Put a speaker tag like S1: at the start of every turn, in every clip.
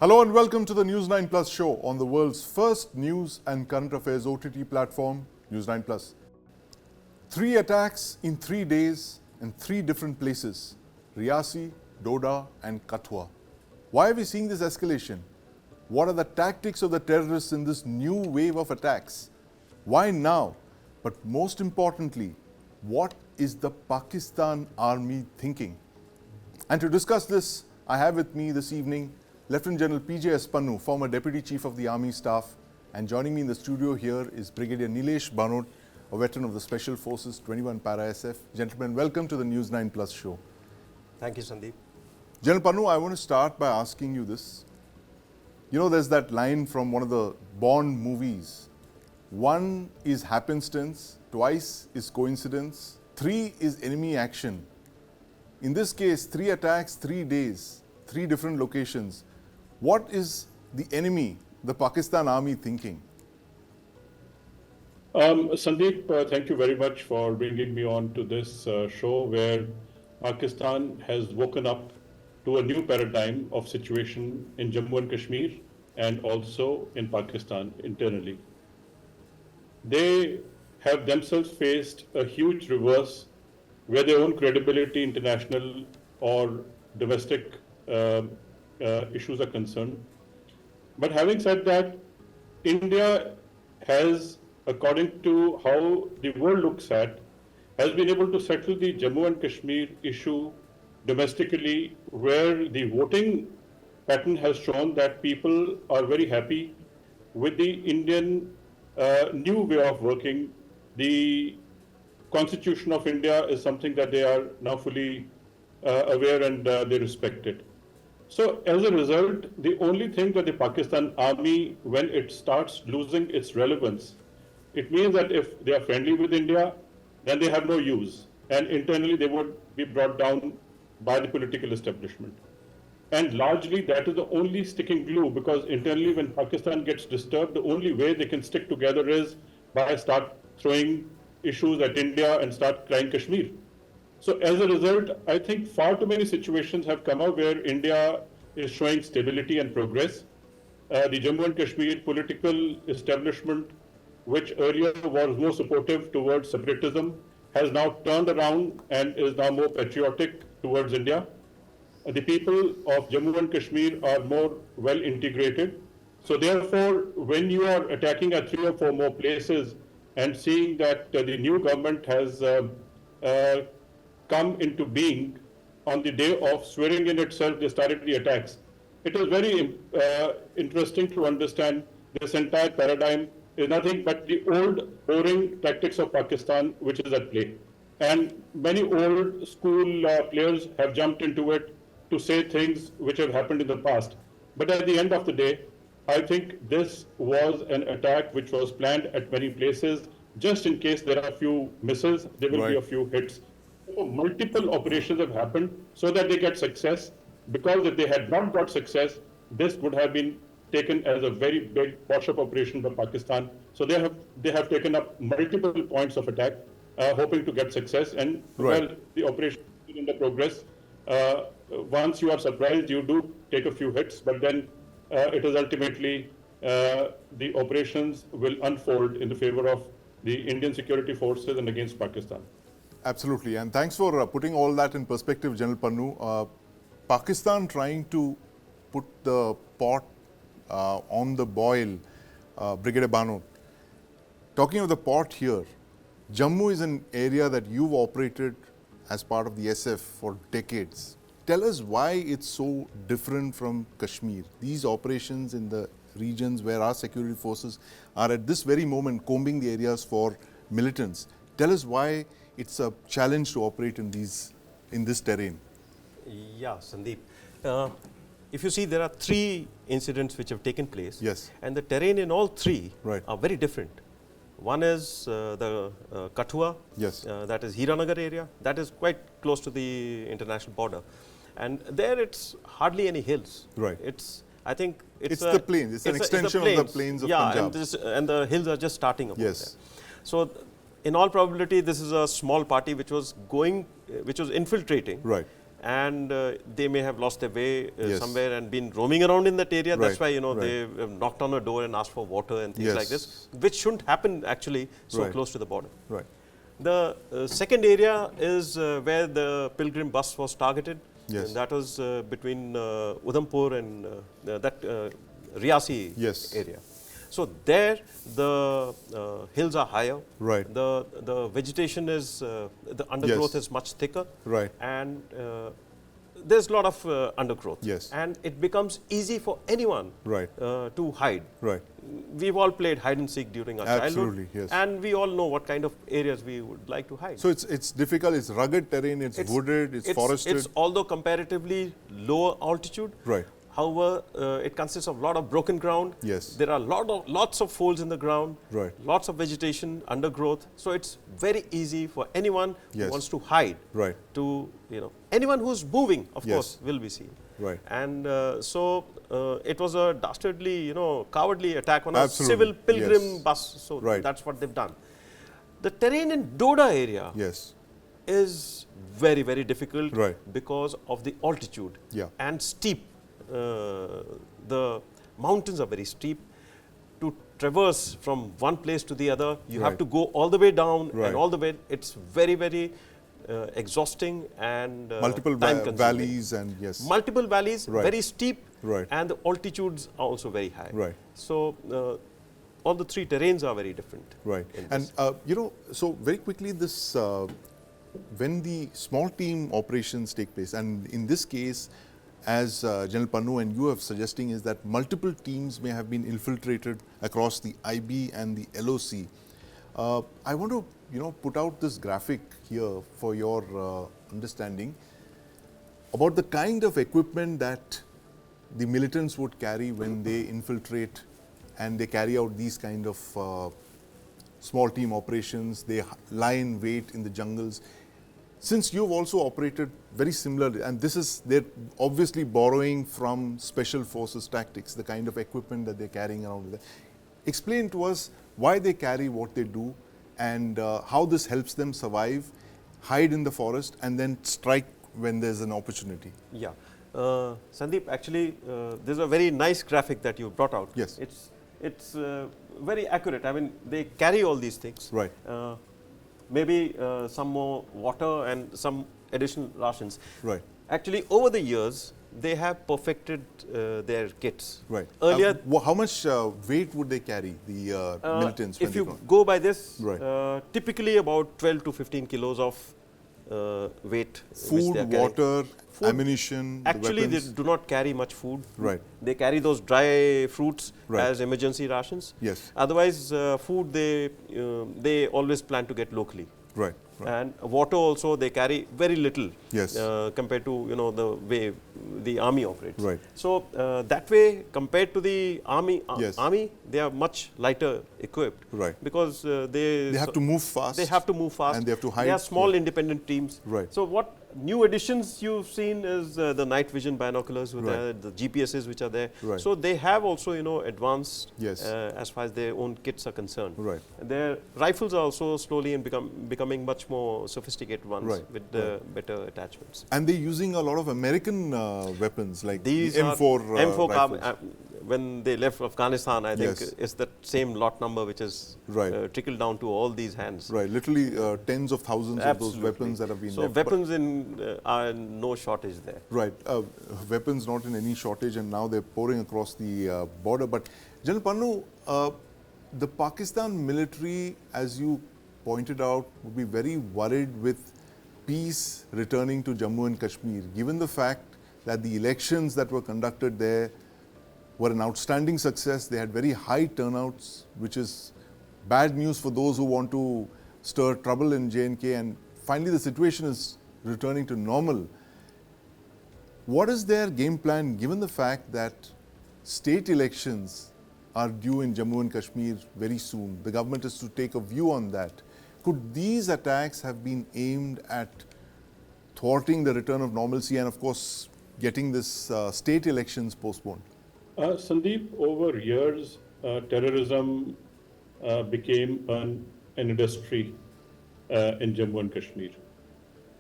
S1: Hello and welcome to the News9 Plus show on the world's first news and current affairs OTT platform, News9 Plus. 3 attacks in 3 days in 3 different places, Riyasi, Doda and Kathua. Why are we seeing this escalation? What are the tactics of the terrorists in this new wave of attacks? Why now? But most importantly, what is the Pakistan army thinking? And to discuss this, I have with me this evening Lieutenant General P.J.S. Pannu, former Deputy Chief of the Army Staff, and joining me in the studio here is Brigadier Nilesh Banod, a veteran of the Special Forces 21 Para SF. Gentlemen, welcome to the News9 Plus show.
S2: Thank you, Sandeep.
S1: General Pannu, I want to start by asking you this. You know, there's that line from one of the Bond movies. 1 is happenstance, twice is coincidence, 3 is enemy action. In this case, 3 attacks, 3 days, 3 different locations. What is the enemy, the Pakistan army, thinking?
S3: Sandeep, thank you very much for bringing me on to this show where Pakistan has woken up to a new paradigm of situation in Jammu and Kashmir and also in Pakistan internally. They have themselves faced a huge reverse where their own credibility, international or domestic issues are concerned. But having said that, India has, according to how the world looks at, has been able to settle the Jammu and Kashmir issue domestically, where the voting pattern has shown that people are very happy with the Indian new way of working. The Constitution of India is something that they are now fully aware and they respect it. So as a result, the only thing that the Pakistan army, when it starts losing its relevance, it means that if they are friendly with India, then they have no use. And internally they would be brought down by the political establishment. And largely that is the only sticking glue, because internally when Pakistan gets disturbed, the only way they can stick together is by start throwing issues at India and start crying Kashmir. So as a result, I think far too many situations have come up where India is showing stability and progress. The Jammu and Kashmir political establishment, which earlier was more supportive towards separatism, has now turned around and is now more patriotic towards India. The people of Jammu and Kashmir are more well integrated. So therefore, when you are attacking at 3 or 4 more places and seeing that the new government has come into being on the day of swearing in itself, they started the attacks. It is very interesting to understand this entire paradigm is nothing but the old boring tactics of Pakistan which is at play. And many old school players have jumped into it to say things which have happened in the past. But at the end of the day, I think this was an attack which was planned at many places. Just in case there are a few misses, there will be a few hits. So multiple operations have happened so that they get success, because if they had not got success, this would have been taken as a very big wash-up operation by Pakistan. So they have taken up multiple points of attack, hoping to get success. And well, the operation is in the progress. Once you are surprised, you do take a few hits, but then it is ultimately the operations will unfold in the favor of the Indian security forces and against Pakistan.
S1: Absolutely, and thanks for putting all that in perspective, General Pannu. Pakistan trying to put the pot on the boil, Brigadier Banod. Talking of the pot here, Jammu is an area that you've operated as part of the SF for decades. Tell us why it's so different from Kashmir. These operations in the regions where our security forces are at this very moment combing the areas for militants. Tell us why it's a challenge to operate in this terrain.
S2: Yeah, Sandeep. If you see, there are 3 incidents which have taken place.
S1: Yes.
S2: And the terrain in all 3 are very different. One is the Kathua,
S1: yes.
S2: That is Hiranagar area. That is quite close to the international border. And there it's hardly any hills.
S1: Right.
S2: I think it's
S1: the plains. It's an extension of the plains of Punjab.
S2: And the hills are just starting up.
S1: Yes.
S2: There. So in all probability, this is a small party which was infiltrating.
S1: Right.
S2: and they may have lost their way
S1: Yes.
S2: somewhere and been roaming around in that area. That's
S1: Right,
S2: why
S1: right.
S2: they knocked on a door and asked for water and things like this,
S1: Yes.
S2: which shouldn't happen actually so
S1: Right.
S2: close to the border.
S1: Right.
S2: The second area is where the pilgrim bus was targeted.
S1: Yes.
S2: And that was between Udhampur and that Riyasi
S1: Yes.
S2: area. So there the hills are higher.
S1: Right.
S2: The vegetation is the undergrowth
S1: Yes.
S2: is much thicker.
S1: Right.
S2: And there's a lot of undergrowth.
S1: Yes.
S2: And it becomes easy for anyone
S1: Right.
S2: to hide.
S1: Right.
S2: We've all played hide and seek during our
S1: Absolutely,
S2: childhood,
S1: yes.
S2: and we all know what kind of areas we would like to hide.
S1: So it's difficult. It's rugged terrain. It's wooded. It's forested.
S2: It's although comparatively lower altitude.
S1: Right.
S2: However, it consists of a lot of broken ground.
S1: Yes.
S2: There are lots of folds in the ground.
S1: Right.
S2: Lots of vegetation, undergrowth. So it's very easy for anyone
S1: Yes.
S2: who wants to hide.
S1: Right.
S2: To anyone who's moving, of
S1: Yes.
S2: course, will be seen.
S1: Right.
S2: And so it was a dastardly, cowardly attack on
S1: Absolutely.
S2: a civil pilgrim
S1: Yes.
S2: bus. So
S1: Right.
S2: that's what they've done. The terrain in Doda area
S1: Yes.
S2: is very, very difficult
S1: Right.
S2: because of the altitude
S1: Yeah.
S2: and steep. The mountains are very steep. To traverse from one place to the other, you have
S1: Right.
S2: to go all the way down
S1: Right.
S2: and all the way. It's very, very exhausting and
S1: Multiple
S2: time-consuming.
S1: valleys and yes.
S2: Multiple valleys,
S1: Right.
S2: very steep,
S1: Right.
S2: and the altitudes are also very high.
S1: Right.
S2: So all the three terrains are very different.
S1: Right.
S2: in
S1: And
S2: this.
S1: so very quickly, this when the small team operations take place, and in this case, as General Pannu and you are suggesting, is that multiple teams may have been infiltrated across the IB and the LOC. I want to put out this graphic here for your understanding about the kind of equipment that the militants would carry when they infiltrate and they carry out these kind of small team operations. They lie in wait in the jungles. Since you've also operated very similarly, and they're obviously borrowing from special forces tactics, the kind of equipment that they're carrying around with them. Explain to us why they carry what they do and how this helps them survive, hide in the forest, and then strike when there's an opportunity.
S2: Yeah. Sandeep, actually, there's a very nice graphic that you brought out.
S1: Yes.
S2: It's very accurate. I mean, they carry all these things.
S1: Right.
S2: Maybe some more water and some additional rations.
S1: Right.
S2: Actually, over the years, they have perfected their kits.
S1: Right.
S2: Earlier,
S1: How much weight would they carry, the militants?
S2: if
S1: when
S2: you
S1: they go?
S2: go by this,
S1: Right.
S2: typically about 12 to 15 kilos of weight. which
S1: Food,
S2: they are carrying.
S1: water,
S2: Food.
S1: ammunition,
S2: Actually,
S1: the
S2: they
S1: weapons.
S2: do not carry much food.
S1: Right.
S2: They carry those dry fruits
S1: Right.
S2: as emergency rations.
S1: Yes.
S2: Otherwise, food they always plan to get locally.
S1: Right. Right.
S2: And water also they carry very little.
S1: Yes.
S2: Compared to the way the army operates.
S1: Right.
S2: So that way, compared to the army,
S1: Yes.
S2: they are much lighter equipped.
S1: Right.
S2: Because they
S1: They have to move fast.
S2: They have to move fast.
S1: And they have to hide.
S2: They are small
S1: Yeah.
S2: independent teams.
S1: Right.
S2: So what new additions you've seen is the night vision binoculars with
S1: Right.
S2: the GPSs which are there.
S1: Right.
S2: So they have also advanced
S1: Yes.
S2: as far as their own kits are concerned.
S1: Right.
S2: Their rifles are also slowly and becoming much more sophisticated ones
S1: Right.
S2: with better attachments.
S1: And they're using a lot of American weapons like
S2: These
S1: the
S2: are
S1: M4
S2: M4
S1: rifles.
S2: when they left Afghanistan, I think
S1: Yes.
S2: it's that same lot number which is
S1: Right.
S2: trickled down to all these hands.
S1: Right, literally tens of thousands of those
S2: Absolutely.
S1: weapons that have been
S2: So
S1: left. But-
S2: weapons are in no shortage there.
S1: Right, weapons not in any shortage, and now they're pouring across the border. But General Pannu, the Pakistan military, as you pointed out, would be very worried with peace returning to Jammu and Kashmir, given the fact that the elections that were conducted there were an outstanding success. They had very high turnouts, which is bad news for those who want to stir trouble in J&K. And finally, the situation is returning to normal. What is their game plan, given the fact that state elections are due in Jammu and Kashmir very soon? The government is to take a view on that. Could these attacks have been aimed at thwarting the return of normalcy and, of course, getting this state elections postponed?
S3: Sandeep, over years, terrorism became an industry in Jammu and Kashmir.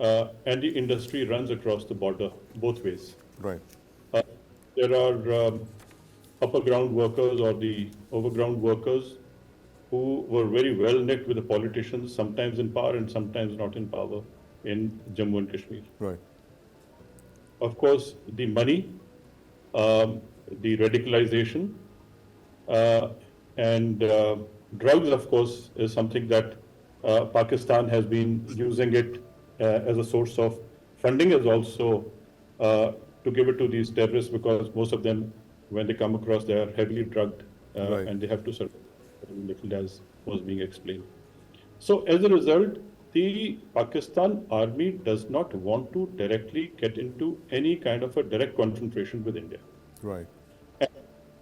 S3: and the industry runs across the border both ways.
S1: Right.
S3: Uh, there are upper ground workers or the overground workers who were very well knit with the politicians, sometimes in power and sometimes not in power in Jammu and Kashmir.
S1: Right.
S3: Of course, the money, the radicalization, uh, and drugs, of course, is something that Pakistan has been using it as a source of funding, as also to give it to these terrorists, because most of them, when they come across, they are heavily drugged
S1: Right.
S3: and they have to survive very little, as was being explained. So as a result, the Pakistan army does not want to directly get into any kind of a direct confrontation with India.
S1: Right.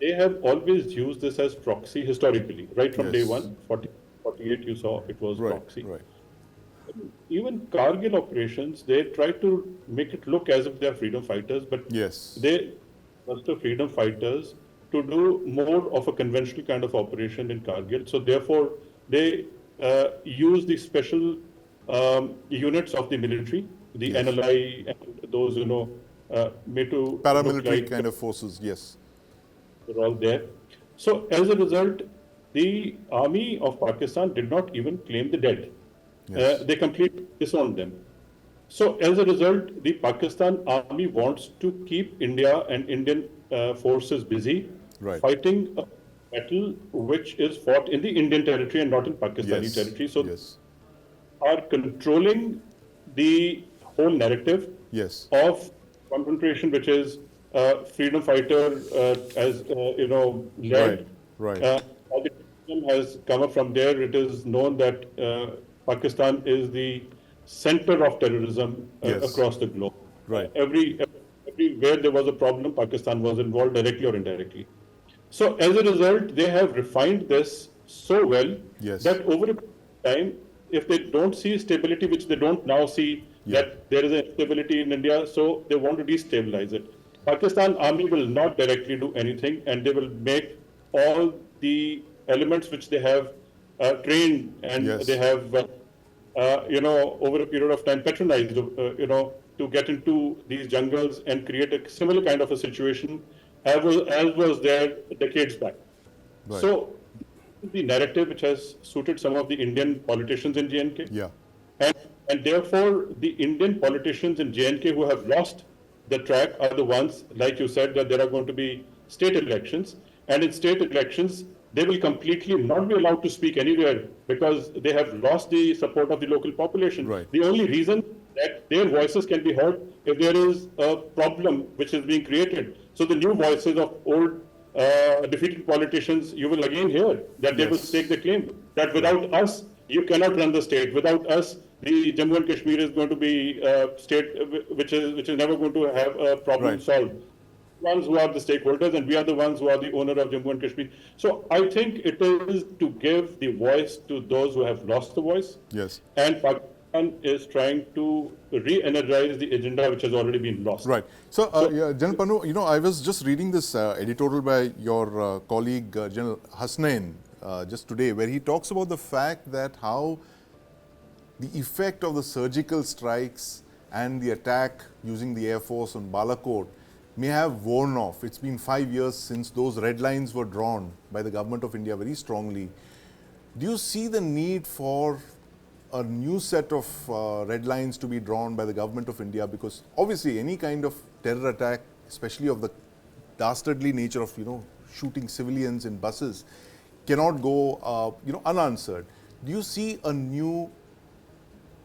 S3: They have always used this as proxy historically, right from day
S1: Yes.
S3: one. 48, you saw it was
S1: Right.
S3: proxy.
S1: Right.
S3: Even Kargil operations, they try to make it look as if they are freedom fighters, but
S1: Yes.
S3: they were the freedom fighters to do more of a conventional kind of operation in Kargil. So therefore, they use the special units of the military, the
S1: Yes.
S3: NLI, and those, made to look
S1: Paramilitary
S3: like
S1: kind of forces. Yes.
S3: they're all there. So as a result, the army of Pakistan did not even claim the dead.
S1: Yes.
S3: They completely disowned them. So as a result, the Pakistan army wants to keep India and Indian forces busy
S1: Right.
S3: fighting a battle which is fought in the Indian territory and not in Pakistani
S1: Yes.
S3: territory. So
S1: Yes.
S3: are controlling the whole narrative
S1: Yes.
S3: of confrontation, which is freedom fighter as led.
S1: Right. Right.
S3: All the terrorism has come up from there. It is known that Pakistan is the center of terrorism
S1: Yes.
S3: across the globe.
S1: Right.
S3: Everywhere there was a problem, Pakistan was involved directly or indirectly. So as a result, they have refined this so well
S1: Yes.
S3: that over a time, if they don't see stability, which they don't now see,
S1: Yeah.
S3: that there is a stability in India, so they want to destabilize it. Pakistan army will not directly do anything, and they will make all the elements which they have trained and
S1: Yes.
S3: they have, over a period of time patronized, to get into these jungles and create a similar kind of a situation as was there decades back.
S1: Right.
S3: So the narrative which has suited some of the Indian politicians in JNK.
S1: Yeah.
S3: And therefore, the Indian politicians in JNK who have lost the track are the ones, like you said, that there are going to be state elections. And in state elections, they will completely not be allowed to speak anywhere because they have lost the support of the local population.
S1: Right.
S3: The only reason that their voices can be heard if there is a problem which is being created. So the new voices of old defeated politicians, you will again hear that they will
S1: Yes.
S3: stake the claim that without us, you cannot run the state. Without us, the Jammu and Kashmir is going to be a state which is never going to have a problem
S1: Right.
S3: solved. Ones who are the stakeholders, and we are the ones who are the owner of Jammu and Kashmir. So I think it is to give the voice to those who have lost the voice,
S1: Yes.
S3: and Pakistan is trying to re-energize the agenda which has already been lost.
S1: Right. So, yeah, General Panu, I was just reading this editorial by your colleague, General Hasnain, just today, where he talks about the fact that how the effect of the surgical strikes and the attack using the Air Force on Balakot may have worn off. It's been 5 years since those red lines were drawn by the government of India very strongly. Do you see the need for a new set of red lines to be drawn by the government of India? Because obviously any kind of terror attack, especially of the dastardly nature of, shooting civilians in buses, cannot go, unanswered. Do you see a new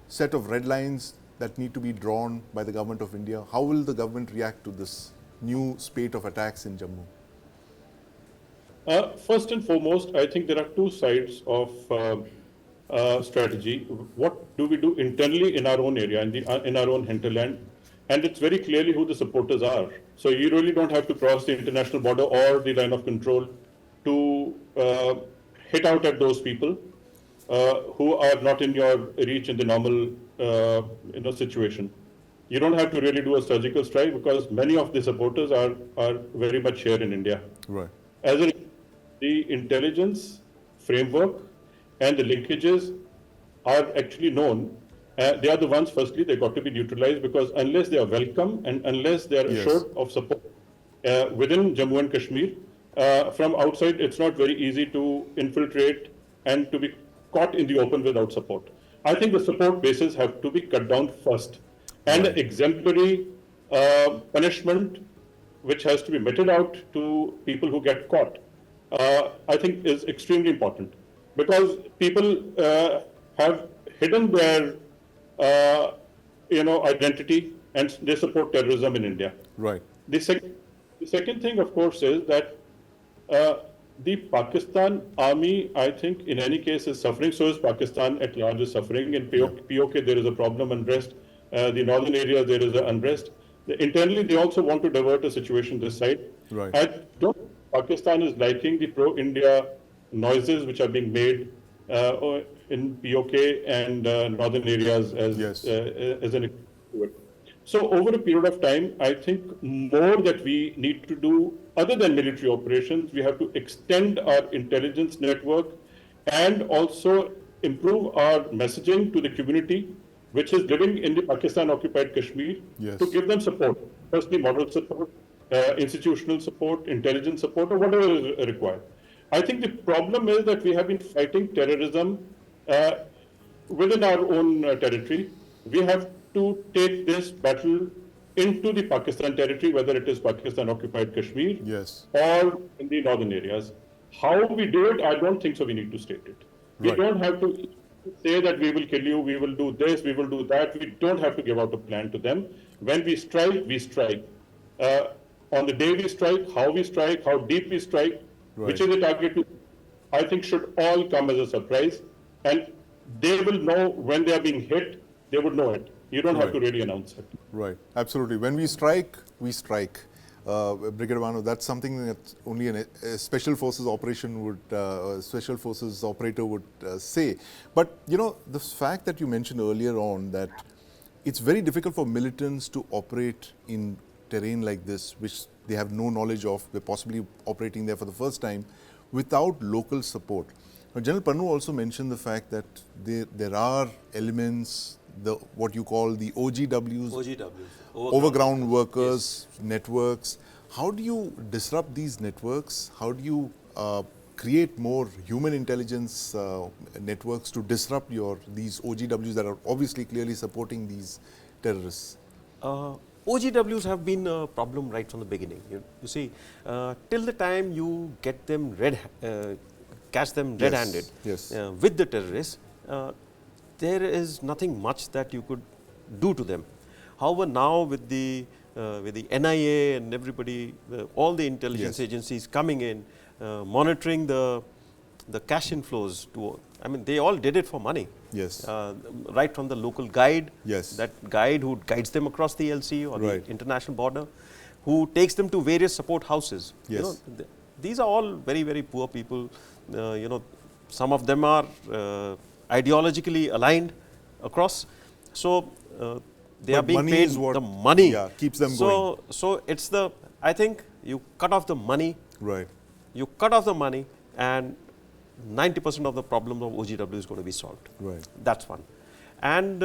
S1: set of red lines that need to be drawn by the government of India? How will the government react to this new spate of attacks in Jammu?
S3: First and foremost, I think there are two sides of strategy. What do we do internally in our own area, in our own hinterland? And it's very clearly who the supporters are. So you really don't have to cross the international border or the line of control to hit out at those people who are not in your reach in the normal situation. You don't have to really do a surgical strike because many of the supporters are very much here in India.
S1: Right.
S3: As in, the intelligence framework and the linkages are actually known They are the ones, firstly, they got to be neutralized, because unless they are welcome and unless they are
S1: Yes.
S3: assured of support within Jammu and Kashmir, from outside, it's not very easy to infiltrate and to be caught in the open without support. I think the support bases have to be cut down first, and
S1: Right.
S3: exemplary punishment which has to be meted out to people who get caught, I think is extremely important, because people have hidden their identity, and they support terrorism in India.
S1: Right.
S3: The second thing, of course, is that uh, the Pakistan army, I think, in any case, is suffering. So is Pakistan at large is suffering. In POK, there is a problem, unrest. The northern areas, there is an unrest. Internally, they also want to divert the situation this side.
S1: Right.
S3: I don't think Pakistan is liking the pro-India noises which are being made in POK and northern areas
S1: Yes.
S3: as an to it. So over a period of time, I think more that we need to do other than military operations, we have to extend our intelligence network and also improve our messaging to the community which is living in the Pakistan occupied Kashmir,
S1: Yes.
S3: to give them support. Firstly, moral support, institutional support, intelligence support, or whatever is required. I think the problem is that we have been fighting terrorism uh, within our own territory. We have to take this battle into the Pakistan territory, whether it is Pakistan occupied Kashmir
S1: Yes.
S3: or in the northern areas. How we do it, I don't think so. We need to state it. We
S1: Right.
S3: don't have to say that we will kill you, we will do this, we will do that. We don't have to give out a plan to them. When we strike, we strike. On the day we strike, how deep we strike, which
S1: Right.
S3: is the target, I think should all come as a surprise. And they will know when they are being hit, they would know it. You don't have to
S1: Right.
S3: really announce it.
S1: Right, absolutely. When we strike, we strike. Brigadier Manu, that's something that only a special forces operation would, special forces operator would say. But you know, the fact that you mentioned earlier on that it's very difficult for militants to operate in terrain like this, which they have no knowledge of. They're possibly operating there for the first time without local support. Now, General Pannu also mentioned the fact that there are elements, what you call the OGWs, overground workers, networks. How do you disrupt these networks? How do you create more human intelligence networks to disrupt these OGWs that are obviously clearly supporting these terrorists?
S2: OGWs have been a problem right from the beginning. You see, till the time you get them catch them red-handed
S1: Yes.
S2: with the terrorists, there is nothing much that you could do to them. However, now with the NIA and everybody, all the intelligence
S1: Yes.
S2: agencies coming in, monitoring the cash inflows I mean, they all did it for money.
S1: Yes.
S2: Right from the local guide,
S1: Yes.
S2: that guide who guides them across the LC or
S1: Right.
S2: the international border, who takes them to various support houses.
S1: Yes.
S2: You know, these are all very, very poor people. You know, some of them are ideologically aligned across. So they
S1: But
S2: are being
S1: money
S2: paid
S1: is what,
S2: the money.
S1: yeah, keeps them going.
S2: So it's I think you cut off the money.
S1: Right.
S2: You cut off the money, and 90% of the problems of OGW is going to be solved.
S1: Right.
S2: That's one. And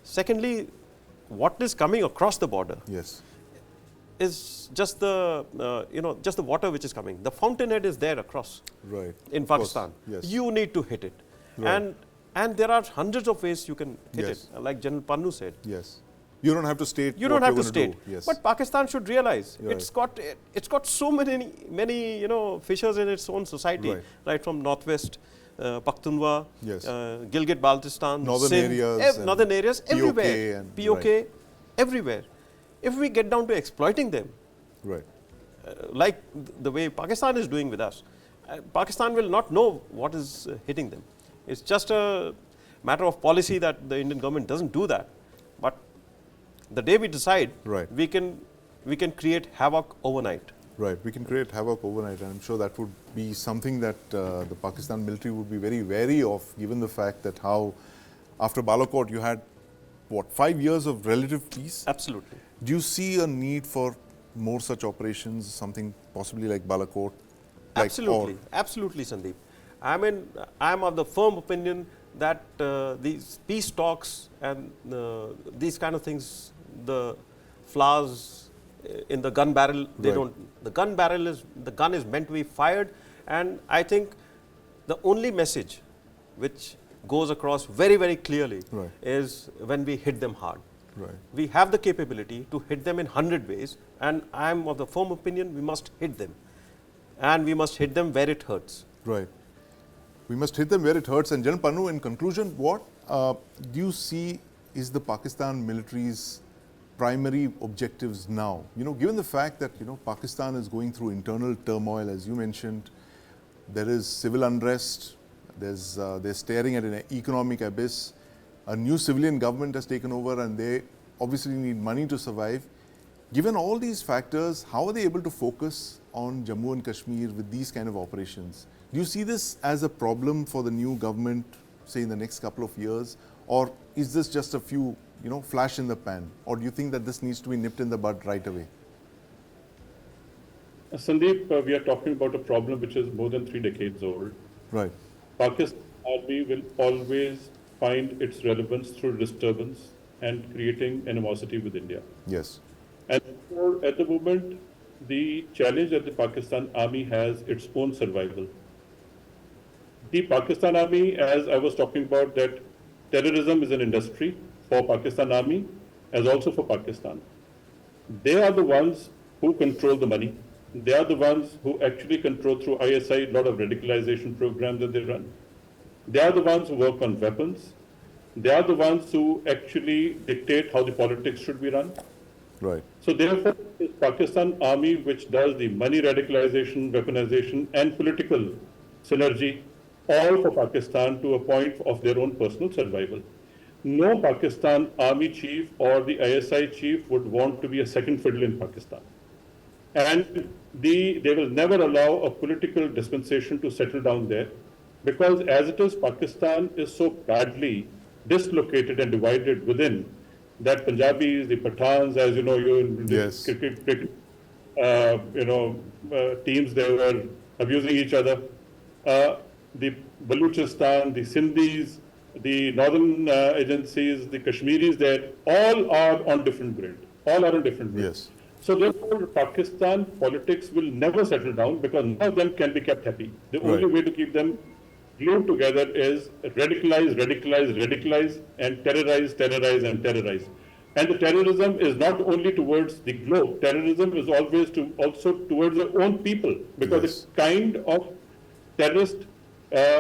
S2: secondly, what is coming across the border
S1: Yes.
S2: is just just the water which is coming. The fountainhead is there across
S1: Right.
S2: in
S1: Of course.
S2: Pakistan.
S1: Yes.
S2: You need to hit it.
S1: Right.
S2: And there are hundreds of ways you can hit
S1: Yes.
S2: it. Like General Pannu said.
S1: Yes. You don't have to state.
S2: You don't
S1: what
S2: have to
S1: you're gonna
S2: state.
S1: do. Yes.
S2: But Pakistan should realize
S1: Right.
S2: it's got so many fissures in its own society,
S1: Right.
S2: from northwest Pakhtunkhwa,
S1: Yes.
S2: Gilgit Baltistan,
S1: Northern
S2: Sindh,
S1: areas and
S2: northern areas,
S1: POK
S2: everywhere,
S1: and-
S2: POK,
S1: right.
S2: everywhere. If we get down to exploiting them,
S1: Right.
S2: like the way Pakistan is doing with us, Pakistan will not know what is hitting them. It's just a matter of policy that the Indian government doesn't do that. But the day we decide,
S1: Right.
S2: we can create havoc overnight.
S1: Right. We can create havoc overnight, and I'm sure that would be something that the Pakistan military would be very wary of, given the fact that how after Balakot you had, 5 years of relative peace?
S2: Absolutely.
S1: Do you see a need for more such operations, something possibly like Balakot?
S2: Absolutely, absolutely, Sandeep. I mean, I'm of the firm opinion that these peace talks and these kind of things, the flowers in the gun barrel, they
S1: Right.
S2: don't. The gun is meant to be fired, and I think the only message which goes across very, very clearly
S1: Right.
S2: is when we hit them hard.
S1: Right.
S2: We have the capability to hit them in 100 ways, and I am of the firm opinion we must hit them, and we must hit them where it hurts.
S1: Right. We must hit them where it hurts. And General Pannu, in conclusion, what do you see is the Pakistan military's primary objectives now? You know, given the fact that, you know, Pakistan is going through internal turmoil, as you mentioned, there is civil unrest, they're staring at an economic abyss, a new civilian government has taken over and they obviously need money to survive. Given all these factors, how are they able to focus on Jammu and Kashmir with these kind of operations? Do you see this as a problem for the new government, say in the next couple of years, or is this just a few, you know, flash in the pan, or do you think that this needs to be nipped in the bud right away?
S3: Sandeep, we are talking about a problem which is more than 3 decades old.
S1: Right.
S3: Pakistan Army will always find its relevance through disturbance and creating animosity with India.
S1: Yes.
S3: And therefore, at the moment, the challenge that the Pakistan Army has its own survival. The Pakistan Army, as I was talking about, that terrorism is an industry for Pakistan Army as also for Pakistan. They are the ones who control the money. They are the ones who actually control through ISI a lot of radicalization programs that they run. They are the ones who work on weapons. They are the ones who actually dictate how the politics should be run.
S1: Right.
S3: So therefore, it's Pakistan Army which does the money radicalization, weaponization, and political synergy, all for Pakistan to a point of their own personal survival. No Pakistan Army chief or the ISI chief would want to be a second fiddle in Pakistan. And they will never allow a political dispensation to settle down there, because as it is, Pakistan is so badly dislocated and divided within that Punjabis, the Pathans, as you know,
S1: Yes.
S3: cricket teams, they were abusing each other. The Baluchistan, the Sindhis, the northern agencies, the Kashmiris, there, all are on different grid. All are on different grid.
S1: Yes.
S3: So therefore, Pakistan politics will never settle down because none of them can be kept happy. The only way to keep them glued together is radicalize, radicalize, radicalize, and terrorize, terrorize, and terrorize. And the terrorism is not only towards the globe. Terrorism is always also towards their own people, because
S1: Yes.
S3: the kind of terrorist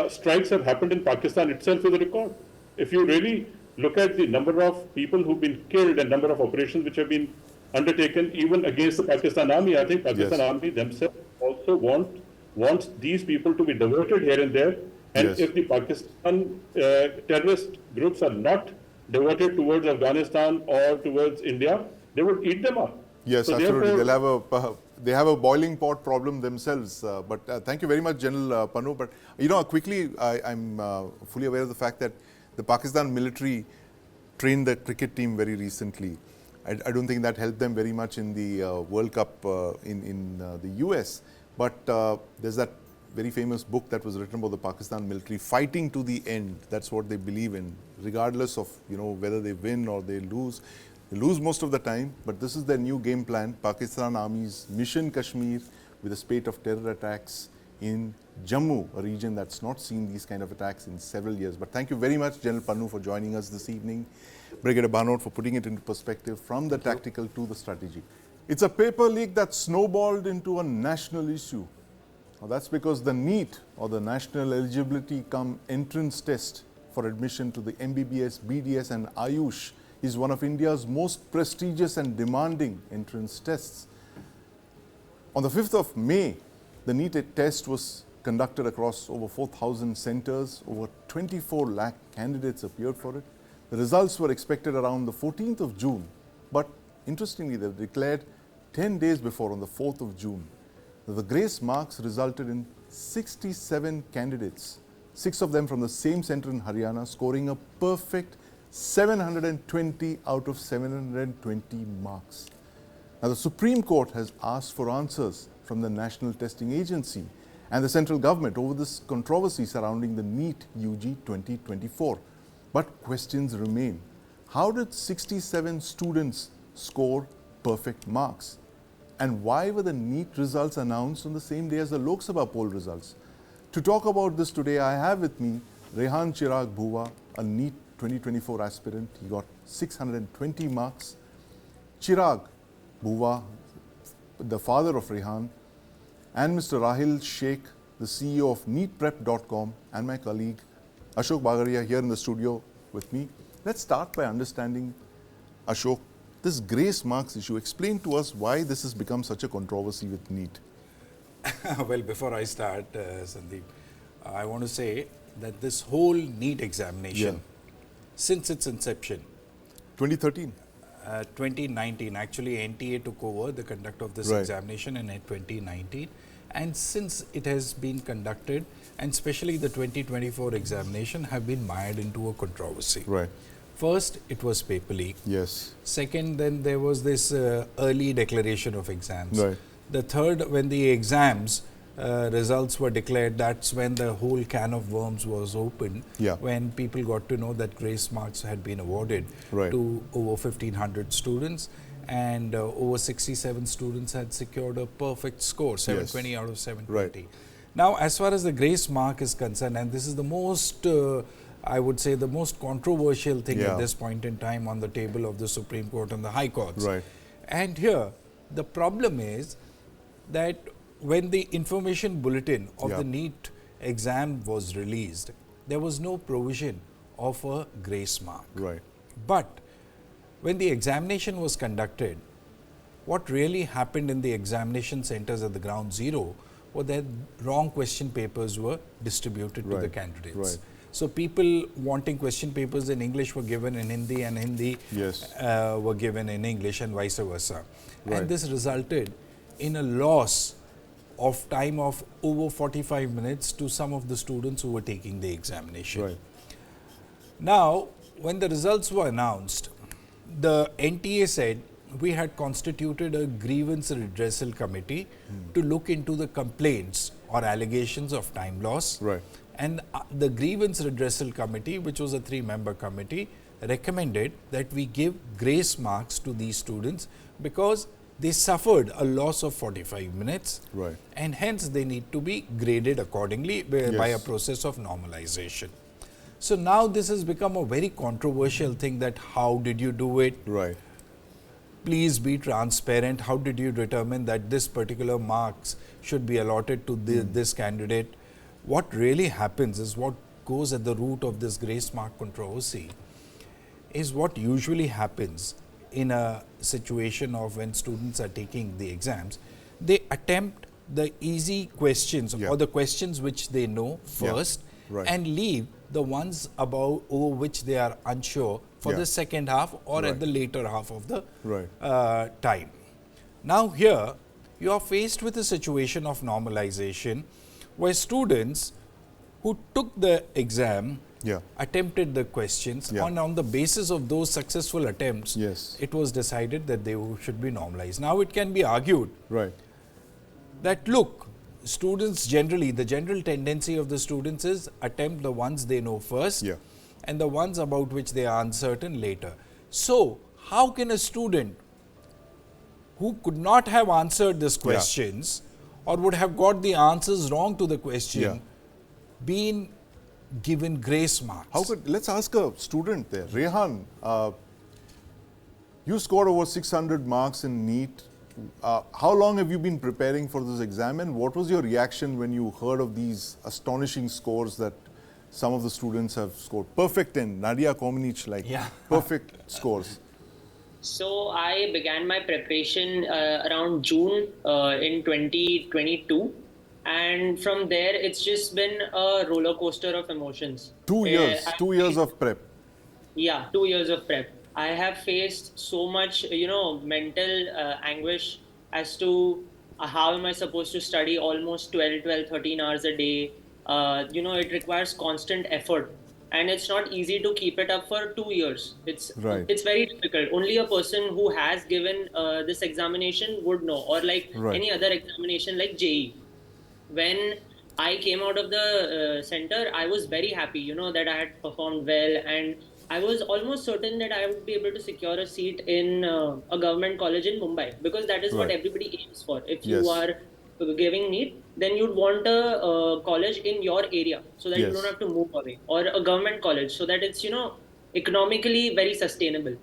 S3: strikes have happened in Pakistan itself is a record. If you really look at the number of people who've been killed and number of operations which have been undertaken even against the Pakistan Army, I think Pakistan
S1: Yes.
S3: Army themselves also wants these people to be diverted here and there. And
S1: Yes.
S3: if the Pakistan terrorist groups are not diverted towards Afghanistan or towards India, they would eat them up.
S1: Yes,
S3: So
S1: absolutely.
S3: therefore,
S1: They have a boiling pot problem themselves. But thank you very much, General Pannu. But you know, quickly, I'm fully aware of the fact that the Pakistan military trained the cricket team very recently. I don't think that helped them very much in the World Cup in the US. But there's that very famous book that was written about the Pakistan military fighting to the end. That's what they believe in, regardless of, you know, whether they win or they lose. They lose most of the time, but this is their new game plan. Pakistan Army's Mission Kashmir, with a spate of terror attacks in Jammu, a region that's not seen these kind of attacks in several years. But thank you very much, General Pannu, for joining us this evening. Brigadier Bhanot for putting it into perspective from the tactical to the strategy. It's a paper leak that snowballed into a national issue. Now that's because the NEET, or the National Eligibility Cum Entrance Test for admission to the MBBS, BDS and Ayush, is one of India's most prestigious and demanding entrance tests. On the 5th of May, the NEET test was conducted across over 4,000 centers. Over 24 lakh candidates appeared for it. The results were expected around the 14th of June, but interestingly, they were declared 10 days before, on the 4th of June. The grace marks resulted in 67 candidates, 6 of them from the same center in Haryana, scoring a perfect 720 out of 720 marks. Now, the Supreme Court has asked for answers from the National Testing Agency, and the central government over this controversy surrounding the NEET-UG 2024. But questions remain. How did 67 students score perfect marks? And why were the NEET results announced on the same day as the Lok Sabha poll results? To talk about this today, I have with me Rehan Chirag Bhuva, a NEET 2024 aspirant. He got 620 marks. Chirag Bhuva, the father of Rehan, and Mr. Rahil Sheikh, the CEO of neetprep.com, and my colleague Ashok Bagaria here in the studio with me. Let's start by understanding, Ashok, this grace marks issue. Explain to us why this has become such a controversy with NEET.
S4: Well, before I start, Sandeep, I want to say that this whole NEET examination, since its inception,
S1: 2013.
S4: 2019, actually NTA took over the conduct of this examination in 2019, and since it has been conducted, and especially the 2024 examination, have been mired into a controversy.
S1: Right.
S4: First, it was paper leak.
S1: Yes.
S4: Second, then there was this early declaration of exams.
S1: Right.
S4: The third, when the exams results were declared, that's when the whole can of worms was opened.
S1: Yeah.
S4: When people got to know that grace marks had been awarded to over 1,500 students, and over 67 students had secured a perfect score, 720 out of 720.
S1: Right.
S4: Now, as far as the grace mark is concerned, and this is the most I would say the most controversial thing at this point in time on the table of the Supreme Court and the High Courts.
S1: Right.
S4: And here, the problem is that when the information bulletin of the NEET exam was released, there was no provision of a grace mark.
S1: Right.
S4: But when the examination was conducted, what really happened in the examination centers at the ground zero was that wrong question papers were distributed to the candidates.
S1: Right.
S4: So people wanting question papers in English were given in Hindi, and Hindi were given in English, and vice versa.
S1: Right.
S4: And this resulted in a loss of time of over 45 minutes to some of the students who were taking the examination.
S1: Right.
S4: Now, when the results were announced, the NTA said we had constituted a grievance redressal committee to look into the complaints or allegations of time loss.
S1: Right.
S4: And the grievance redressal committee, which was a 3-member committee, recommended that we give grace marks to these students because they suffered a loss of 45 minutes, and hence they need to be graded accordingly by a process of normalization. So now this has become a very controversial thing, that how did you do it?
S1: Right.
S4: Please be transparent. How did you determine that this particular marks should be allotted to this candidate? What really happens is, what goes at the root of this grace mark controversy is what usually happens in a situation of when students are taking the exams. They attempt the easy questions or the questions which they know first and leave the ones about over which they are unsure for the second half or at the later half of the time. Now here you are faced with a situation of normalization where students who took the exam attempted the questions, and on the basis of those successful attempts, it was decided that they should be normalized. Now it can be argued that, look, students generally, the general tendency of the students is attempt the ones they know first and the ones about which they are uncertain later. So how can a student who could not have answered these questions or would have got the answers wrong to the question been given grace marks?
S1: How could, let's ask a student there. Rehan, you scored over 600 marks in NEET. How long have you been preparing for this exam, and what was your reaction when you heard of these astonishing scores that some of the students have scored? Perfect 10, Nadia Comaneci, like perfect scores.
S5: So I began my preparation around June in 2022, and from there it's just been a roller coaster of emotions.
S1: 2 years, 2 years of prep.
S5: Yeah, 2 years of prep. I have faced so much, mental anguish as to how am I supposed to study almost 12, 13 hours a day. It requires constant effort. And it's not easy to keep it up for 2 years. It's very difficult. Only a person who has given this examination would know, or like any other examination like JEE. When I came out of the center, I was very happy, that I had performed well, and I was almost certain that I would be able to secure a seat in a government college in Mumbai, because that is what
S1: Right.
S5: everybody aims for. If you
S1: Yes.
S5: are giving NEET, then you'd want a college in your area so that you don't
S1: Yes.
S5: have to move away, or a government college so that it's, economically very sustainable.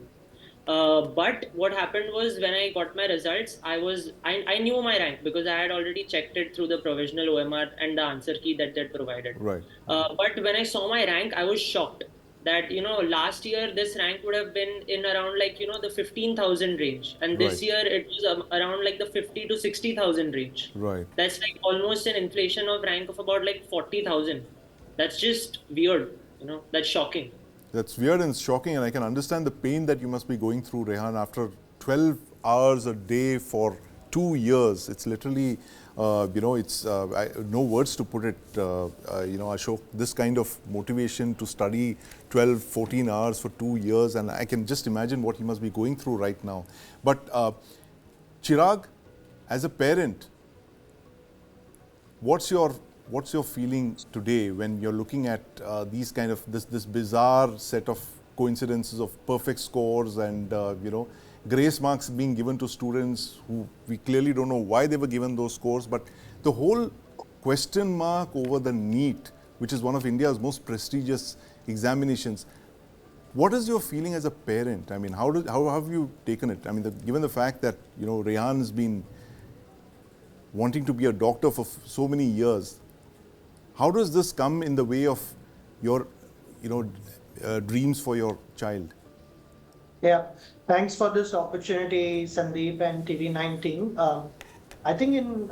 S5: But what happened was, when I got my results, I knew my rank because I had already checked it through the provisional OMR and the answer key that they provided.
S1: Right.
S5: But when I saw my rank, I was shocked that last year this rank would have been in around, like, the 15,000 range, and
S1: Right.
S5: this year it was around like the 50 to 60,000 range.
S1: Right.
S5: That's like almost an inflation of rank of about like 40,000. That's just weird. That's shocking.
S1: That's weird and shocking, and I can understand the pain that you must be going through, Rehan, after 12 hours a day for 2 years. It's literally, it's no words to put it, Ashok, this kind of motivation to study 12, 14 hours for 2 years, and I can just imagine what you must be going through right now. But Chirag, as a parent, what's your feeling today when you're looking at these kind of this bizarre set of coincidences of perfect scores and grace marks being given to students who we clearly don't know why they were given those scores, but the whole question mark over the NEET, which is one of India's most prestigious examinations. What is your feeling as a parent? I mean, how have you taken it? I mean, given the fact that Rehan's been wanting to be a doctor for so many years, how does this come in the way of your, dreams for your child?
S6: Yeah, thanks for this opportunity, Sandeep and TV9 team. I think in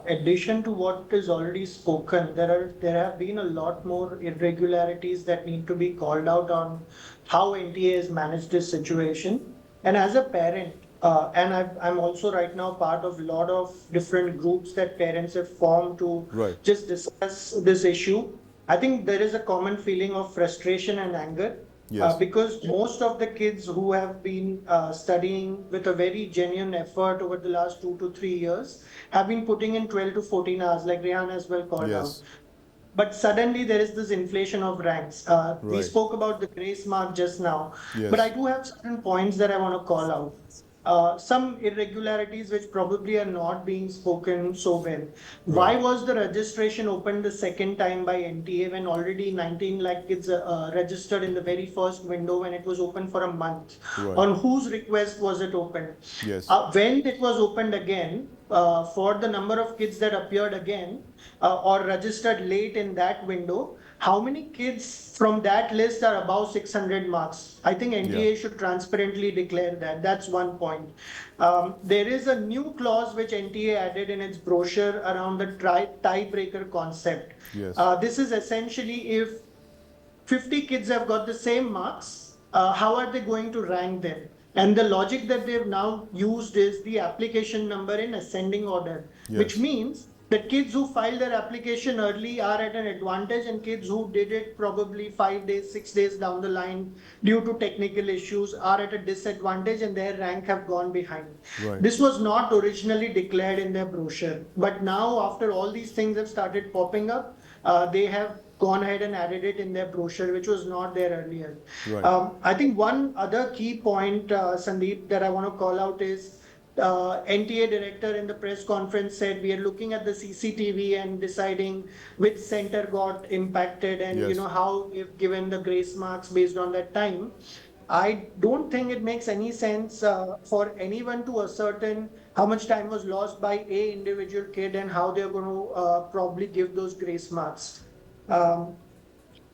S6: addition to what is already spoken, there have been a lot more irregularities that need to be called out on how NTA has managed this situation. And as a parent, and I'm also right now part of a lot of different groups that parents have formed to
S1: Right.
S6: just discuss this issue. I think there is a common feeling of frustration and anger,
S1: Yes.
S6: because most of the kids who have been studying with a very genuine effort over the last 2 to 3 years have been putting in 12 to 14 hours, like Rehan as well called out.
S1: Yes.
S6: But suddenly there is this inflation of ranks. We
S1: Right.
S6: spoke about the grace mark just now, but I
S1: Yes.
S6: do have certain points that I want to call out. Some irregularities which probably are not being spoken so well. Why was the registration opened the second time by NTA when already 19 lakh kids registered in the very first window when it was open for a month?
S1: Right.
S6: On whose request was it opened?
S1: Yes.
S6: When it was opened again, for the number of kids that appeared again or registered late in that window, how many kids from that list are above 600 marks? I think NTA should transparently declare that. That's one point. There is a new clause which NTA added in its brochure around the tiebreaker concept.
S1: Yes.
S6: This is essentially, if 50 kids have got the same marks, how are they going to rank them? And the logic that they've now used is the application number in ascending order, which
S1: Yes.
S6: means that kids who filed their application early are at an advantage, and kids who did it probably 5 days, 6 days down the line due to technical issues are at a disadvantage and their rank have gone behind.
S1: Right.
S6: This was not originally declared in their brochure, but now after all these things have started popping up, they have gone ahead and added it in their brochure, which was not there earlier.
S1: Right.
S6: I think one other key point, Sandeep, that I want to call out is NTA director in the press conference said we are looking at the CCTV and deciding which center got impacted and
S1: Yes.
S6: how we've given the grace marks based on that time. I don't think it makes any sense for anyone to ascertain how much time was lost by a individual kid and how they're going to probably give those grace marks.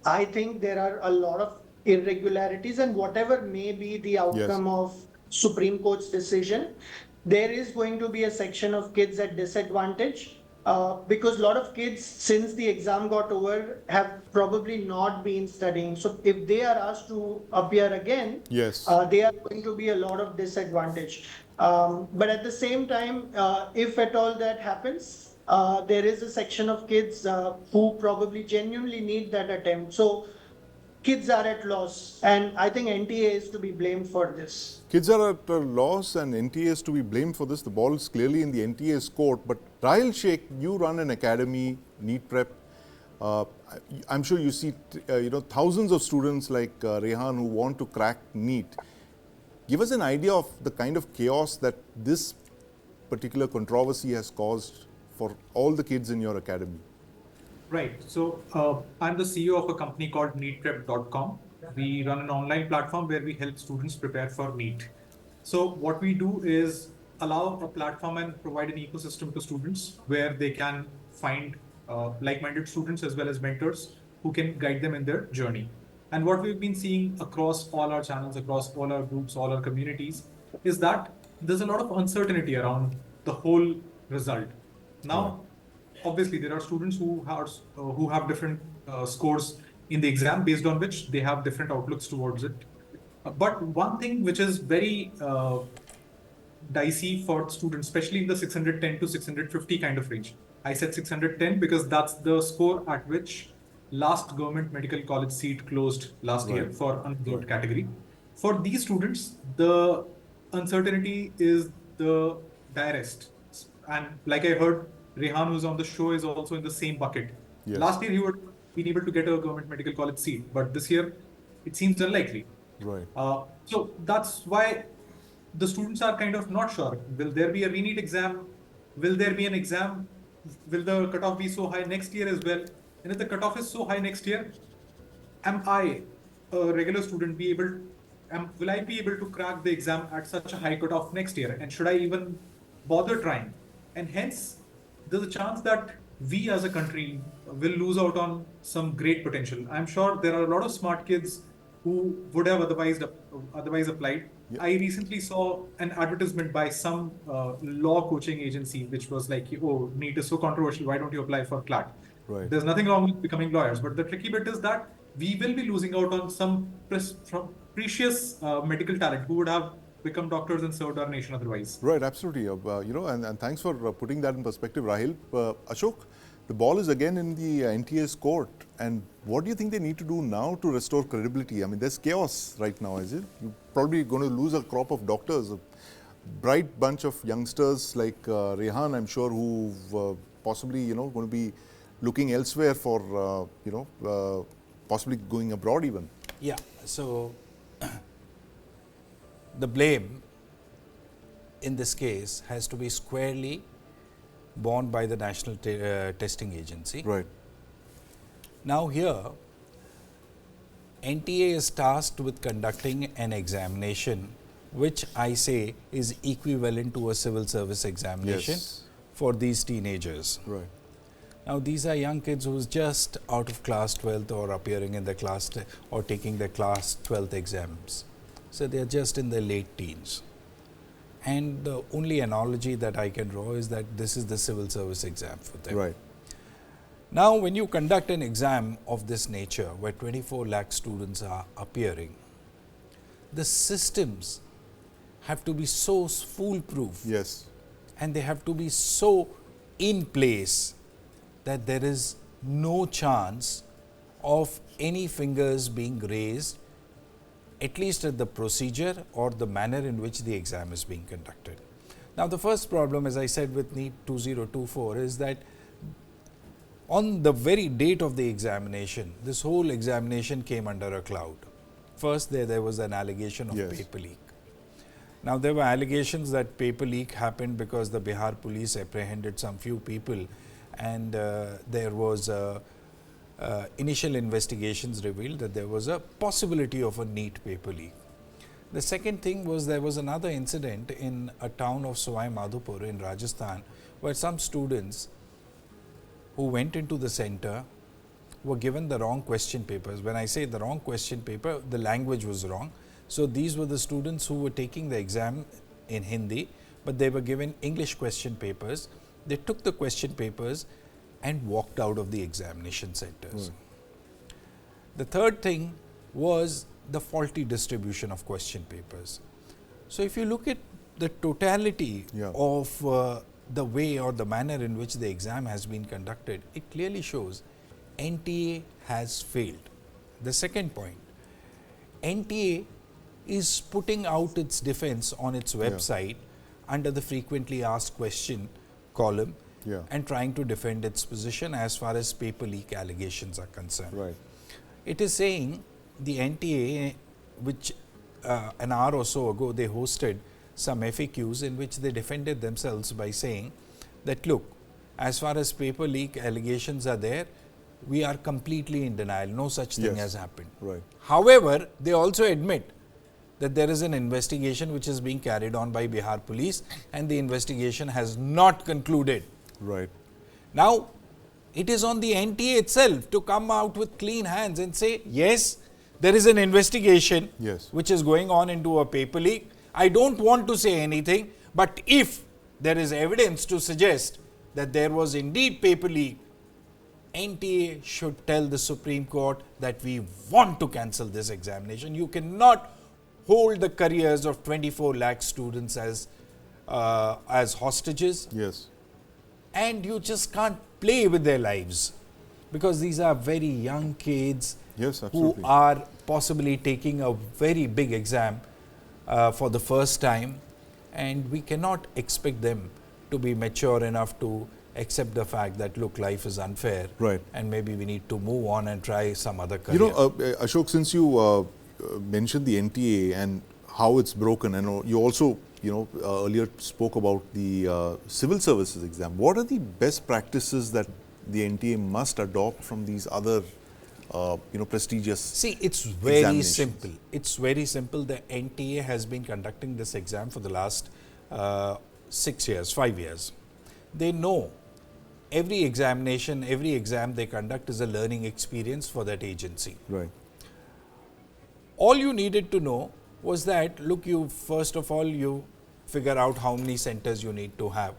S6: I think there are a lot of irregularities, and whatever may be the outcome of Supreme Court's decision, there is going to be a section of kids at disadvantage because a lot of kids, since the exam got over, have probably not been studying. So if they are asked to appear again,
S1: Yes.
S6: they are going to be a lot of disadvantage. But at the same time, if at all that happens, there is a section of kids who probably genuinely need that attempt. So kids are at loss, and I think NTA is to be blamed for this.
S1: Kids are at a loss and NTA is to be blamed for this. The ball is clearly in the NTA's court. But Rahil Sheikh, you run an academy, NEET Prep. I'm sure you see thousands of students like Rehan who want to crack NEET. Give us an idea of the kind of chaos that this particular controversy has caused for all the kids in your academy.
S7: Right. So I'm the CEO of a company called NEETprep.com. We run an online platform where we help students prepare for NEET. So what we do is allow a platform and provide an ecosystem to students where they can find like-minded students as well as mentors who can guide them in their journey. And what we've been seeing across all our channels, across all our groups, all our communities, is that there's a lot of uncertainty around the whole result. Now, obviously, there are students who have different scores in the exam based on which they have different outlooks towards it. But one thing which is very dicey for students, especially in the 610 to 650 kind of range. I said 610 because that's the score at which last government medical college seat closed last year for unreserved category. For these students, the uncertainty is the direst. And like I heard, Rehan, who's on the show, is also in the same bucket.
S1: Yes.
S7: Last year, he would have been able to get a government medical college seat, but this year, it seems unlikely.
S1: Right.
S7: So that's why the students are kind of not sure. Will there be a re-NEET exam? Will there be an exam? Will the cutoff be so high next year as well? And if the cutoff is so high next year, am I, a regular student, will I be able to crack the exam at such a high cutoff next year? And should I even bother trying? And hence, there's a chance that we as a country will lose out on some great potential. I'm sure there are a lot of smart kids who would have otherwise applied. Yeah. I recently saw an advertisement by some law coaching agency, which was like, oh, NEET is so controversial, why don't you apply for CLAT?
S1: Right.
S7: There's nothing wrong with becoming lawyers, but the tricky bit is that we will be losing out on some precious medical talent who would have become doctors and served our nation otherwise.
S1: Right, absolutely. And thanks for putting that in perspective, Rahil. Ashok, the ball is again in the NTA's court. And what do you think they need to do now to restore credibility? I mean, there's chaos right now, is it? You're probably going to lose a crop of doctors, a bright bunch of youngsters like Rehan, I'm sure, who've possibly, going to be looking elsewhere for, possibly going abroad even.
S4: Yeah, so the blame in this case has to be squarely borne by the National Testing Agency.
S1: Right.
S4: Now here, NTA is tasked with conducting an examination which I say is equivalent to a civil service examination for these teenagers.
S1: Right.
S4: Now these are young kids who's just out of class 12th or appearing in the class or taking the class 12th exams. So they are just in their late teens. And the only analogy that I can draw is that this is the civil service exam for them.
S1: Right.
S4: Now when you conduct an exam of this nature where 24 lakh students are appearing, the systems have to be so foolproof.
S1: Yes.
S4: And they have to be so in place that there is no chance of any fingers being raised, at least at the procedure or the manner in which the exam is being conducted. Now the first problem, as I said, with NEET 2024 is that on the very date of the examination, this whole examination came under a cloud. First there was an allegation of paper leak. Now there were allegations that paper leak happened because the Bihar police apprehended some few people, and there was initial investigations revealed that there was a possibility of a NEET paper leak. The second thing was there was another incident in a town of Sawai Madhopur in Rajasthan, where some students who went into the center were given the wrong question papers. When I say the wrong question paper, the language was wrong. So these were the students who were taking the exam in Hindi, but they were given English question papers. They took the question papers and walked out of the examination centers. The third thing was the faulty distribution of question papers. So if you look at the totality of the way or the manner in which the exam has been conducted, it clearly shows NTA has failed. The second point, NTA is putting out its defense on its website under the frequently asked question column and trying to defend its position as far as paper leak allegations are concerned.
S1: Right.
S4: It is saying the NTA, which an hour or so ago they hosted some FAQs in which they defended themselves by saying that, look, as far as paper leak allegations are there, we are completely in denial, no such thing has happened.
S1: Right.
S4: However, they also admit that there is an investigation which is being carried on by Bihar police and the investigation has not concluded.
S1: Right.
S4: Now, it is on the NTA itself to come out with clean hands and say, yes, there is an investigation which is going on into a paper leak. I don't want to say anything, but if there is evidence to suggest that there was indeed paper leak, NTA should tell the Supreme Court that we want to cancel this examination. You cannot hold the careers of 24 lakh students as hostages.
S1: Yes.
S4: And you just can't play with their lives, because these are very young kids who are possibly taking a very big exam for the first time, and we cannot expect them to be mature enough to accept the fact that, look, life is unfair, and maybe we need to move on and try some other career.
S1: You know, Ashok, since you mentioned the NTA and how it's broken, and you also, earlier spoke about the civil services exam. What are the best practices that the NTA must adopt from these other, prestigious
S4: See, it's very simple. It's very simple. The NTA has been conducting this exam for the last 6 years, 5 years. They know every examination, every exam they conduct is a learning experience for that agency.
S1: Right.
S4: All you needed to know was that, look, first of all, you figure out how many centers you need to have.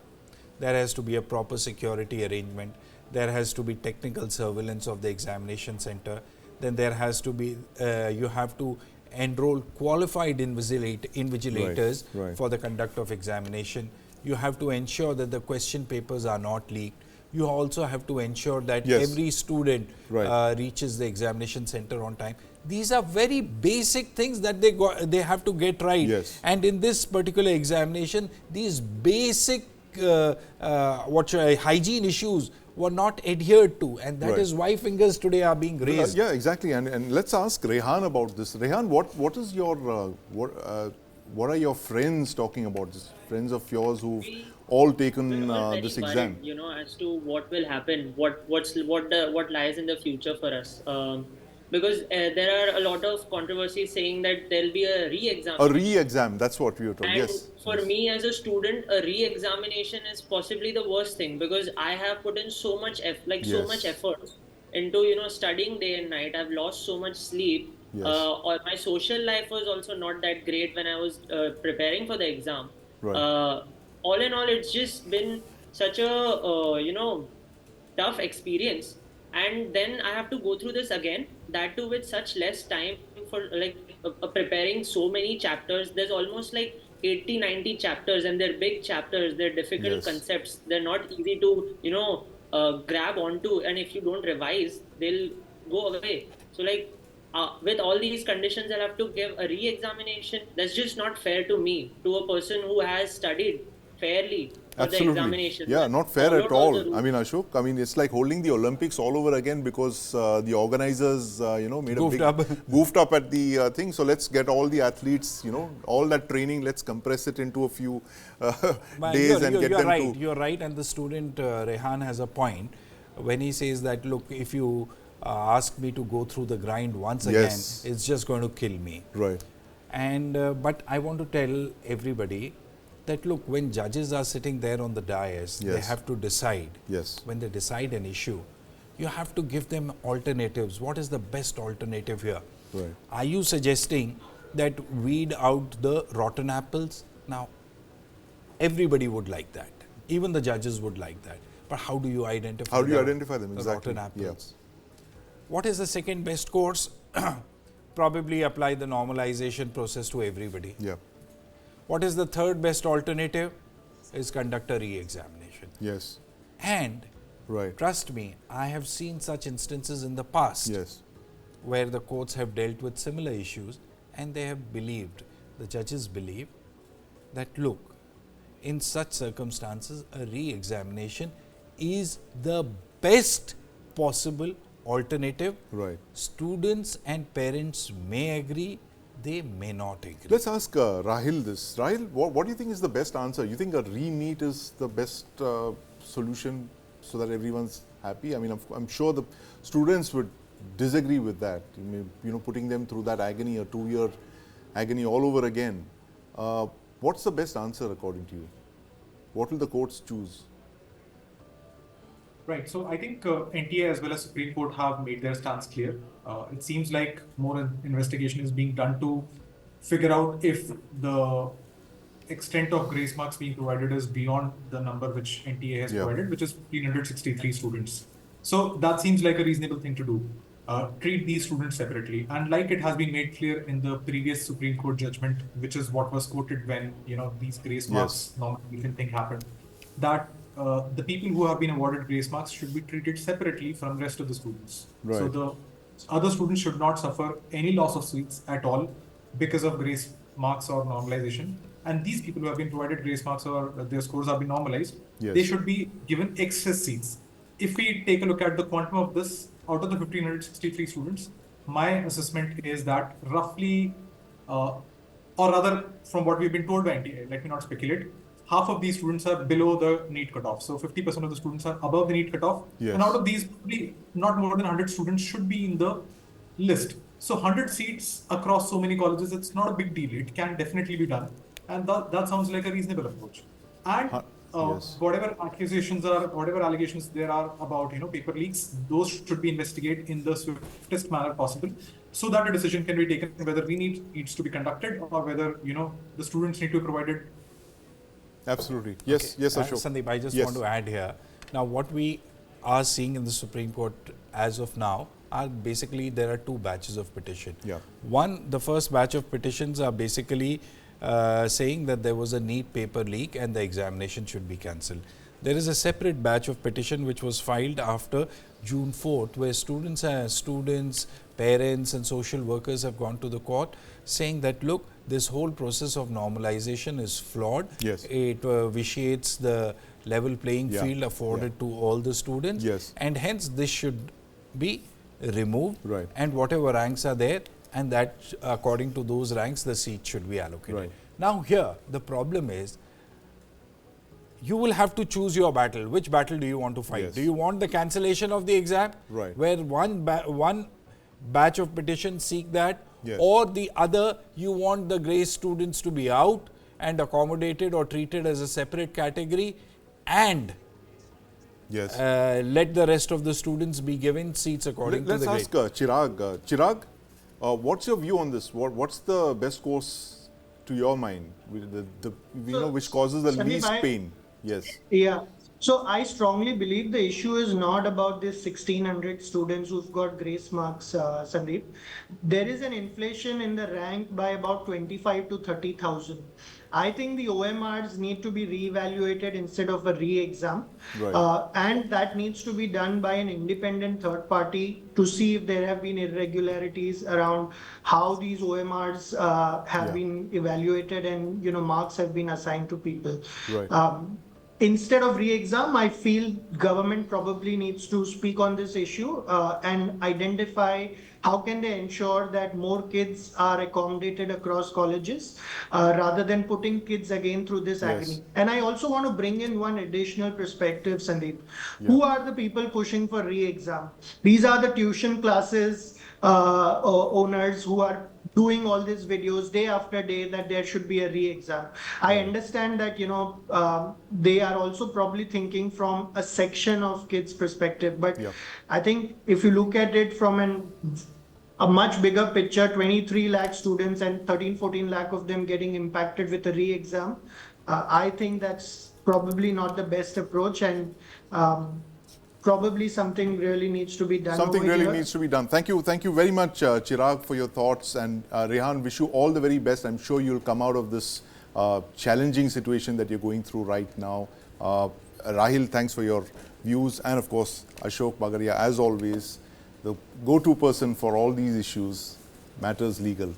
S4: There has to be a proper security arrangement. There has to be technical surveillance of the examination center. Then there has to be, you have to enroll qualified invigilators for the conduct of examination. You have to ensure that the question papers are not leaked. You also have to ensure that every student reaches the examination center on time. These are very basic things that they have to get right. And in this particular examination, these basic hygiene issues were not adhered to, and that is why fingers today are being raised.
S1: Yeah, exactly. And let's ask Rehan about this. Rehan, what is your what are your friends talking about this? Friends of yours who've all taken this exam.
S5: Worried, as to what will happen, what lies in the future for us. Because there are a lot of controversies saying that there will be a re-exam.
S1: A re-exam, that's what we were told.
S5: And for me as a student, a re-examination is possibly the worst thing, because I have put in so much effort into studying day and night. I've lost so much sleep. Or my social life was also not that great when I was preparing for the exam. All in all, it's just been such a tough experience. And then I have to go through this again, that too with such less time for preparing so many chapters. There's almost like 80-90 chapters, and they're big chapters, they're difficult concepts, they're not easy to grab onto, and if you don't revise, they'll go away. So with all these conditions, I'll have to give a re-examination. That's just not fair to me, to a person who has studied fairly for the examination.
S1: Yeah, not fair at all. I mean, Ashok, it's like holding the Olympics all over again, because the organizers, made goofed up at the thing. So let's get all the athletes, all that training, let's compress it into a few days and get them to.
S4: You're right, and the student Rehan has a point when he says that, look, if you ask me to go through the grind once again, it's just going to kill me.
S1: Right.
S4: And but I want to tell everybody that, look, when judges are sitting there on the dais, they have to decide. When they decide an issue, you have to give them alternatives. What is the best alternative here? Are you suggesting that weed out the rotten apples? Now, everybody would like that. Even the judges would like that. But how do you identify
S1: How do you identify them? Exactly.
S4: Rotten apples? What is the second best course? Probably apply the normalization process to everybody. What is the third best alternative? Is conduct a re-examination. And trust me, I have seen such instances in the past where the courts have dealt with similar issues, and they have believed, the judges believe, that look, in such circumstances, a re-examination is the best possible alternative.
S1: Right.
S4: Students and parents may agree, they may not agree.
S1: Let's ask Rahil this. Rahil, what do you think is the best answer? You think a re-NEET is the best solution so that everyone's happy? I mean, I'm sure the students would disagree with that. You know, putting them through that agony, a 2-year agony all over again. What's the best answer according to you? What will the courts choose?
S7: Right. So I think NTA as well as Supreme Court have made their stance clear. It seems like more investigation is being done to figure out if the extent of grace marks being provided is beyond the number which NTA has provided, which is 363 students. So that seems like a reasonable thing to do. Treat these students separately. And like it has been made clear in the previous Supreme Court judgment, which is what was quoted when, you know, these grace marks nomination thing happened, that the people who have been awarded grace marks should be treated separately from the rest of the students.
S1: Right.
S7: So the other students should not suffer any loss of seats at all because of grace marks or normalization. And these people who have been provided grace marks or their scores have been normalized, they should be given excess seats. If we take a look at the quantum of this, out of the 1,563 students, my assessment is that roughly, or rather from what we've been told by NTA, let me not speculate, half of these students are below the NEET cutoff. So 50% of the students are above the NEET cutoff. And out of these, probably not more than 100 students should be in the list. So 100 seats across so many colleges, it's not a big deal. It can definitely be done. And that sounds like a reasonable approach. And whatever accusations are, whatever allegations there are about, you know, paper leaks, those should be investigated in the swiftest manner possible, so that a decision can be taken whether re-NEET needs to be conducted or whether, you know, the students need to be provided.
S1: Absolutely. Yes, yes, Ashok.
S4: Sandeep, I just want to add here. Now, what we are seeing in the Supreme Court as of now are basically, there are 2 batches of petition. One, the first batch of petitions are basically saying that there was a NEET paper leak and the examination should be cancelled. There is a separate batch of petition which was filed after June 4th, where students, parents and social workers have gone to the court saying that, look, this whole process of normalization is flawed. It vitiates the level playing field afforded to all the students, and hence this should be removed, and whatever ranks are there, and that according to those ranks the seat should be allocated. Now here the problem is, you will have to choose your battle. Which battle do you want to fight? Do you want the cancellation of the exam, where one batch of petitions seek that, or the other, you want the grace students to be out and accommodated or treated as a separate category, and let the rest of the students be given seats according to the grade?
S1: Let's ask Chirag. Chirag, what's your view on this? What's the best course to your mind, which causes the least pain?
S6: Yeah. So I strongly believe the issue is not about this 1,600 students who've got grace marks, Sandeep. There is an inflation in the rank by about 25 to 30,000. I think the OMRs need to be re-evaluated instead of a re-exam. And that needs to be done by an independent third party to see if there have been irregularities around how these OMRs have been evaluated and, you know, marks have been assigned to people. Instead of re-exam, I feel government probably needs to speak on this issue and identify how can they ensure that more kids are accommodated across colleges rather than putting kids again through this agony. And I also want to bring in one additional perspective, Sandeep. Who are the people pushing for re-exam? These are the tuition classes owners who are doing all these videos day after day that there should be a re-exam. I understand that, you know, they are also probably thinking from a section of kids' perspective, but I think if you look at it from a much bigger picture, 23 lakh students and 13-14 lakh of them getting impacted with a re-exam, I think that's probably not the best approach, and probably something really needs to be done.
S1: Something really needs to be done. Thank you very much, Chirag, for your thoughts, and Rehan, wish you all the very best. I'm sure you'll come out of this challenging situation that you're going through right now. Rahil, thanks for your views, and of course Ashok Bagaria, as always, the go-to person for all these issues, Matters Legal.